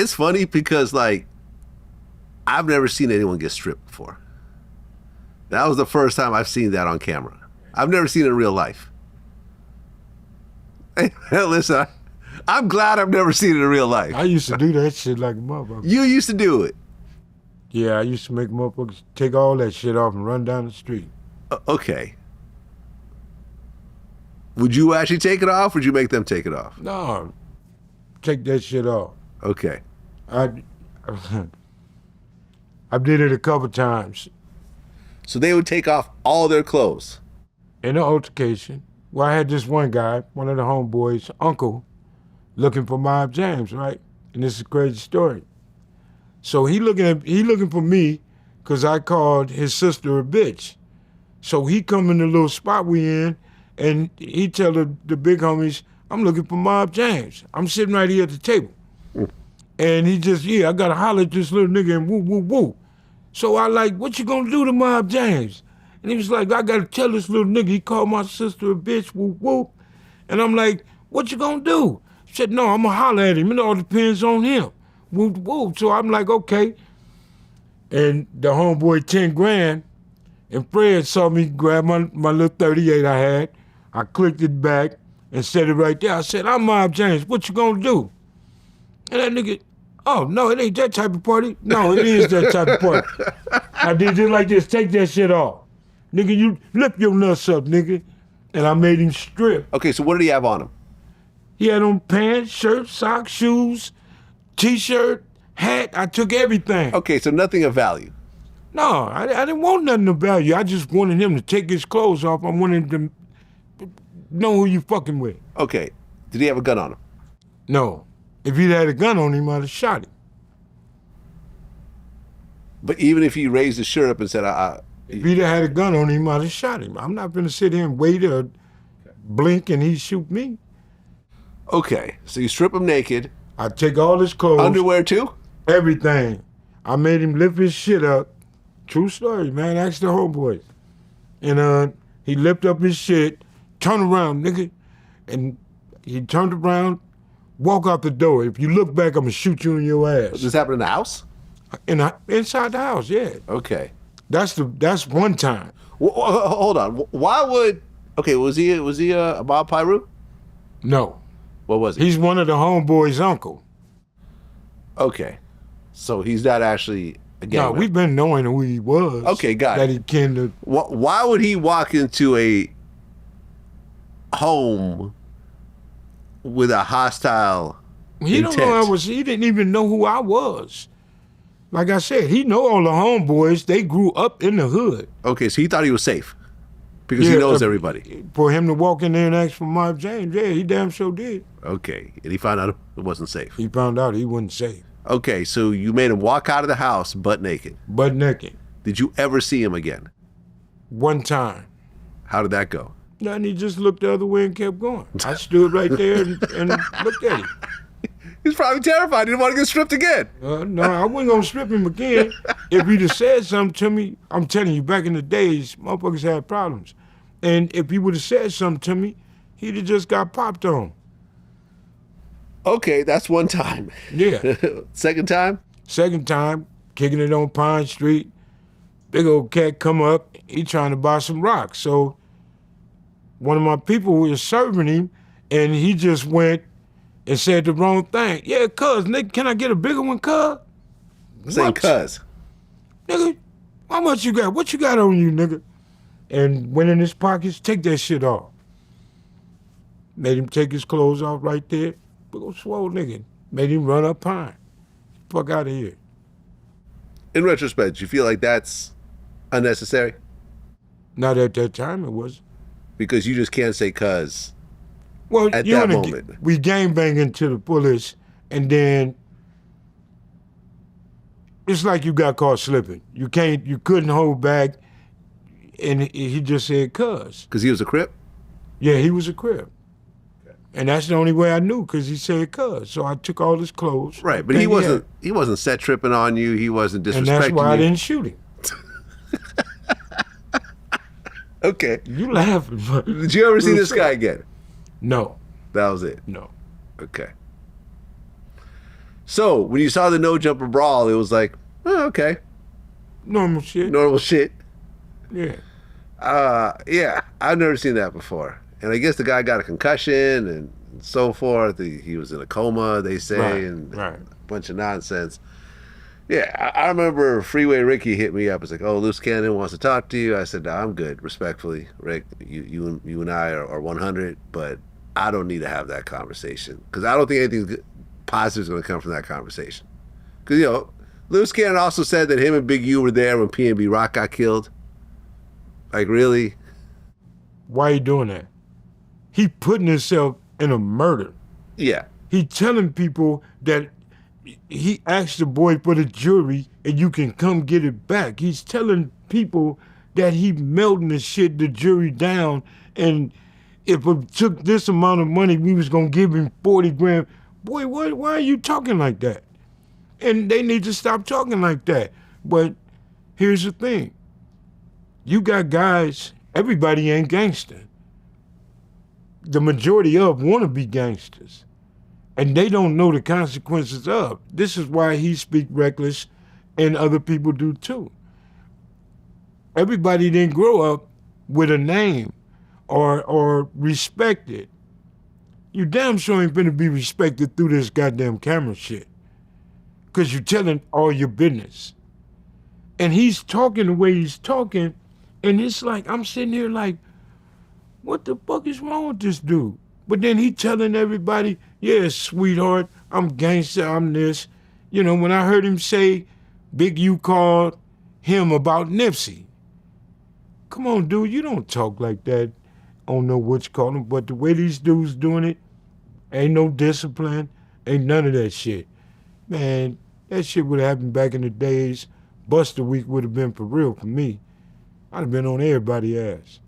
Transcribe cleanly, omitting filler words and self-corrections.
It's funny because, like, I've never seen anyone get stripped before. That was the first time I've seen that on camera. I've never seen it in real life. Hey, listen, I'm glad I've never seen it in real life. I used to do that shit like a motherfucker. You used to do it? Yeah, I used to make motherfuckers take all that shit off and run down the street. Okay. Would you actually take it off, or would you make them take it off? No, take that shit off. Okay. I did it a couple times. So they would take off all their clothes? In an altercation, well, I had this one guy, one of the homeboys' uncle, looking for Mob James, right? And this is a crazy story. So he looking for me because I called his sister a bitch. So he come in the little spot we in, and he tell the big homies, I'm looking for Mob James. I'm sitting right here at the table. And he just, I gotta holler at this little nigga and woo, woo, woo. So I like, what you gonna do to Mob James? And he was like, I gotta tell this little nigga, he called my sister a bitch, woo, woo. And I'm like, what you gonna do? He said, no, I'm gonna holler at him. It all depends on him. Woo, woo. So I'm like, okay. And the homeboy 10 grand, and Fred saw me grab my little 38 I had. I clicked it back and said it right there. I said, I'm Mob James, what you gonna do? And that nigga, oh, no, it ain't that type of party. No, it is that type of party. I did just like this, take that shit off. Nigga, you lift your nuts up, nigga. And I made him strip. Okay, so what did he have on him? He had on pants, shirt, socks, shoes, T-shirt, hat. I took everything. Okay, so nothing of value. No, I didn't want nothing of value. I just wanted him to take his clothes off. I wanted him to know who you fucking with. Okay, did he have a gun on him? No. If he'd had a gun on him, I'd have shot him. But even if he raised his shirt up and said, if he'd had a gun on him, I'd have shot him. I'm not gonna sit here and wait or blink and he shoot me. Okay, so you strip him naked. I take all his clothes. Underwear too? Everything. I made him lift his shit up. True story, man. Ask the homeboys. And he lifted up his shit, turn around, nigga. And he turned around, walk out the door. If you look back, I'm gonna shoot you in your ass. Does this happen in the house? Inside the house, yeah. Okay. That's one time. Well, hold on. Why would? Okay, was he a Bob Pyru? No. What was he? He's one of the homeboys' uncle. Okay, so he's not actually a gang member. We've been knowing who he was. Okay, got it. That he came to. Why would he walk into a home with a hostile intent? Don't know he didn't even know who I was. Like I said, he know all the homeboys. They grew up in the hood. Okay, so he thought he was safe because he knows everybody. For him to walk in there and ask for Mob James, yeah, he damn sure did. Okay, and he found out it wasn't safe. He found out he wasn't safe. Okay, so you made him walk out of the house butt naked. Butt naked. Did you ever see him again? One time. How did that go? Nothing, he just looked the other way and kept going. I stood right there and looked at him. He's probably terrified. He didn't want to get stripped again. No, I wasn't going to strip him again. If he'd have said something to me, I'm telling you, back in the days, motherfuckers had problems. And if he would have said something to me, he'd have just got popped on. Okay, that's one time. Yeah. Second time? Second time, kicking it on Pine Street. Big old cat come up, he trying to buy some rocks. So one of my people was serving him, and he just went and said the wrong thing. Yeah, cuz, nigga, can I get a bigger one, cuz? Saying cuz. Nigga, how much you got? What you got on you, nigga? And went in his pockets, take that shit off. Made him take his clothes off right there. Big old swole nigga. Made him run up Pine. Fuck out of here. In retrospect, do you feel like that's unnecessary? Not at that time, it was. Because you just can't say cuz. Well, at that moment. We gangbanging to the fullest, and then it's like you got caught slipping. You couldn't hold back, and he just said cuz. Because he was a Crip? Yeah, he was a Crip. Okay. And that's the only way I knew, because he said cuz. So I took all his clothes. Right, but he wasn't set tripping on you, he wasn't disrespecting you. And that's why I didn't shoot him. Okay. You laughing, but did you ever see this guy again? No. That was it? No. Okay. So when you saw the no jumper brawl, it was like, oh, okay, Normal shit. normal shit. Yeah. Yeah, I've never seen that before. And I guess the guy got a concussion and so forth. He was in a coma, they say, Right, and right. a bunch of nonsense. Yeah, I remember Freeway Ricky hit me up. It's like, oh, Loose Cannon wants to talk to you. I said, no, I'm good, respectfully, Rick. You and I are 100, but I don't need to have that conversation because I don't think anything positive is going to come from that conversation. Because Loose Cannon also said that him and Big U were there when PNB Rock got killed. Like, really? Why he doing that? He putting himself in a murder. Yeah. He telling people that he asked the boy for the jury and you can come get it back. He's telling people that he melting the shit, the jury down, and if it took this amount of money, we was gonna give him 40 grand. Boy, why are you talking like that? And they need to stop talking like that. But here's the thing. You got guys, everybody ain't gangster. The majority of want to be gangsters. And they don't know the consequences of. This is why he speak reckless and other people do too. Everybody didn't grow up with a name or respected. You damn sure ain't gonna be respected through this goddamn camera shit. Cause you're telling all your business. And he's talking the way he's talking, and it's like, I'm sitting here like, what the fuck is wrong with this dude? But then he telling everybody, yeah, sweetheart, I'm gangster, I'm this. When I heard him say Big U called him about Nipsey. Come on, dude, you don't talk like that. I don't know what you call him, but the way these dudes doing it, ain't no discipline, ain't none of that shit. Man, that shit would have happened back in the days. Buster Week would have been for real for me. I'd have been on everybody's ass.